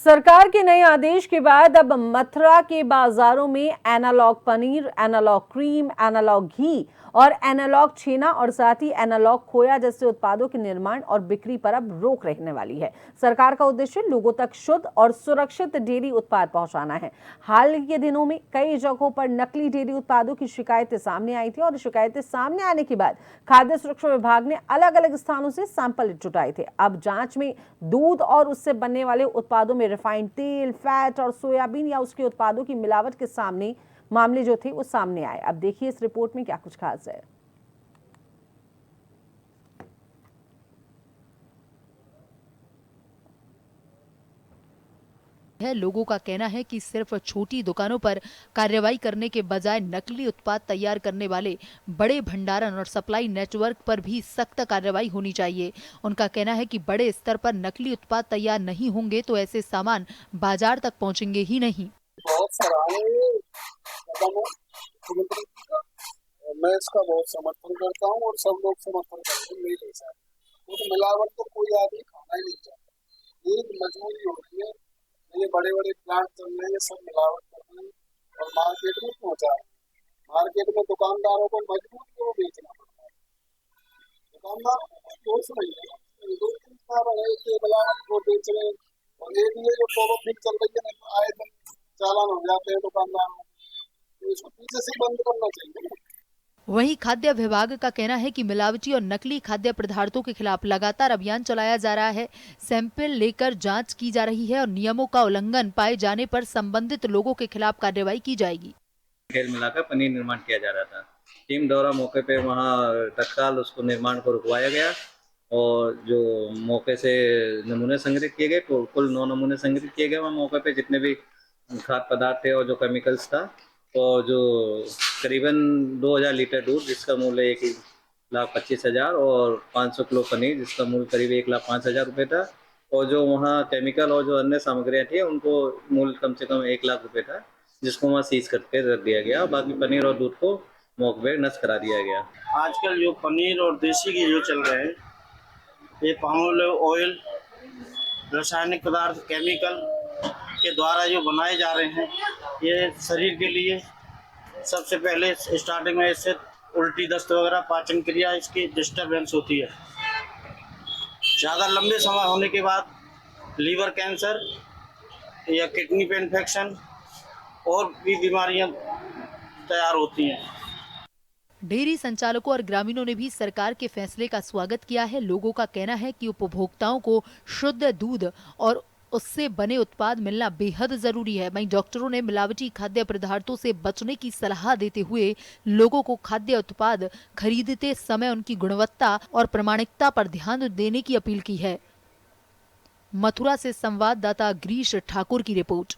सरकार के नए आदेश के बाद अब मथुरा के बाजारों में analogue paneer, analogue cream, analogue ghee और एनालॉग छेना और साथ ही एनालॉग खोया जैसे उत्पादों के निर्माण और बिक्री पर अब रोक रहने वाली है। सरकार का उद्देश्य लोगों तक शुद्ध और सुरक्षित डेयरी उत्पाद पहुंचाना है। हाल के दिनों में कई जगहों पर नकली डेयरी उत्पादों की शिकायतें सामने आई थी और शिकायतें सामने आने के बाद खाद्य सुरक्षा विभाग ने अलग अलग स्थानों से सैंपल जुटाए थे। अब जांच में दूध और उससे बनने वाले उत्पादों में रिफाइंड तेल, फैट और सोयाबीन या उसके उत्पादों की मिलावट के सामने मामले जो थे वो सामने आए। अब देखिए इस रिपोर्ट में क्या कुछ खास है। लोगों का कहना है कि सिर्फ छोटी दुकानों पर कार्रवाई करने के बजाय नकली उत्पाद तैयार करने वाले बड़े भंडारण और सप्लाई नेटवर्क पर भी सख्त कार्रवाई होनी चाहिए। उनका कहना है कि बड़े स्तर पर नकली उत्पाद तैयार नहीं होंगे तो ऐसे सामान बाजार तक पहुंचेंगे ही नहीं। मैं इसका बहुत समर्थन करता हूँ और सब लोग समर्थन करते हैं मेरे साथ। तो मिलावट तो कोई आदमी खाना ही नहीं चाहता। ये मजबूरी हो रही है। ये बड़े बड़े प्लांट चल रहे हैं, ये सब मिलावट कर रहे हैं और मार्केट में पहुंचा रहे हैं। मार्केट में दुकानदारों को मजबूर क्यों बेचना पड़ता है? दुकानदारों को कोई दोष नहीं है। दो तीन साल है कि मिलावट को बेच रहे हैं और ये भी जो पॉलिथिन चल रही है आए दिन चालान हो जाते हैं दुकानदारों। तो इसको पीछे से बंद करना चाहिए। वहीं खाद्य विभाग का कहना है कि मिलावटी और नकली खाद्य पदार्थों के खिलाफ लगातार अभियान चलाया जा रहा है। सैंपल लेकर जांच की जा रही है और नियमों का उल्लंघन पाए जाने पर संबंधित लोगों के खिलाफ कार्रवाई की जाएगी। तेल मिलाकर पनीर निर्माण किया जा रहा था। टीम दौरा मौके पे वहां तत्काल उसको निर्माण को रुकवाया गया और जो मौके से नमूने संग्रहित किए गए, कुल 9 नमूने संग्रहित किए गए। वहाँ मौके पे जितने भी खाद्य पदार्थ थे और जो केमिकल्स था और जो करीबन 2000 लीटर दूध जिसका मूल्य 1,25,000 और 500 किलो पनीर जिसका मूल्य करीब 1,05,000 रुपये था और जो वहाँ केमिकल और जो अन्य सामग्रियाँ थी उनको मूल्य कम से कम 1 लाख रुपये था, जिसको वहाँ सीज करके रख दिया गया। बाकी पनीर और दूध को मौके पे नष्ट करा दिया गया। आजकल जो पनीर और देसी घी जो चल रहे हैं, ये पाम ऑयल, रासायनिक पदार्थ, केमिकल के द्वारा जो बनाए जा रहे हैं, ये शरीर के लिए सबसे पहले स्टार्टिंग में इससे उल्टी, दस्त वगैरह पाचन क्रिया इसकी डिस्टर्बेंस होती है। ज़्यादा लंबे समय होने के बाद लीवर कैंसर या किडनी पे इन्फेक्शन और भी बीमारियां तैयार होती हैं। डेयरी संचालकों और ग्रामीणों ने भी सरकार के फैसले का स्वागत किया है। लोगों का कहना है कि उपभोक्ताओं को शुद्ध दूध और उससे बने उत्पाद मिलना बेहद जरूरी है। वहीं डॉक्टरों ने मिलावटी खाद्य पदार्थों से बचने की सलाह देते हुए लोगों को खाद्य उत्पाद खरीदते समय उनकी गुणवत्ता और प्रामाणिकता पर ध्यान देने की अपील की है। मथुरा से संवाददाता गिरीश ठाकुर की रिपोर्ट।